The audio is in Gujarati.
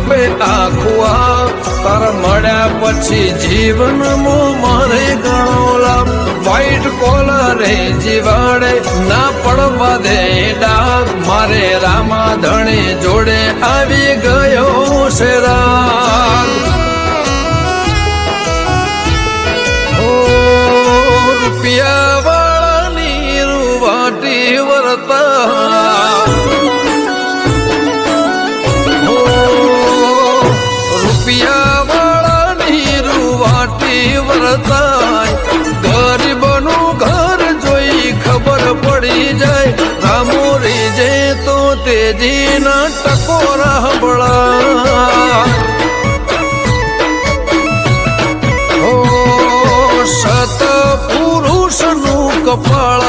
આપે આખું તારા મળ્યા પછી જીવનમાં મારે ઘણો લાભ વ્હાઈટ કોલરે જીવાડે ના પડવા દે ડાઘ મારે રામા ધણી જોડે આવી ગયો છે રાગ રૂપિયા વાળાની રૂવાટી વર્તા રૂપિયા વાળાની રૂવાટી વર્તાય ગરીબનું ઘર જોઈ ખબર પડી જાય રામોરી જે તો તેજીના ટકોરા હંભળા સત પુરુષનું કપાળ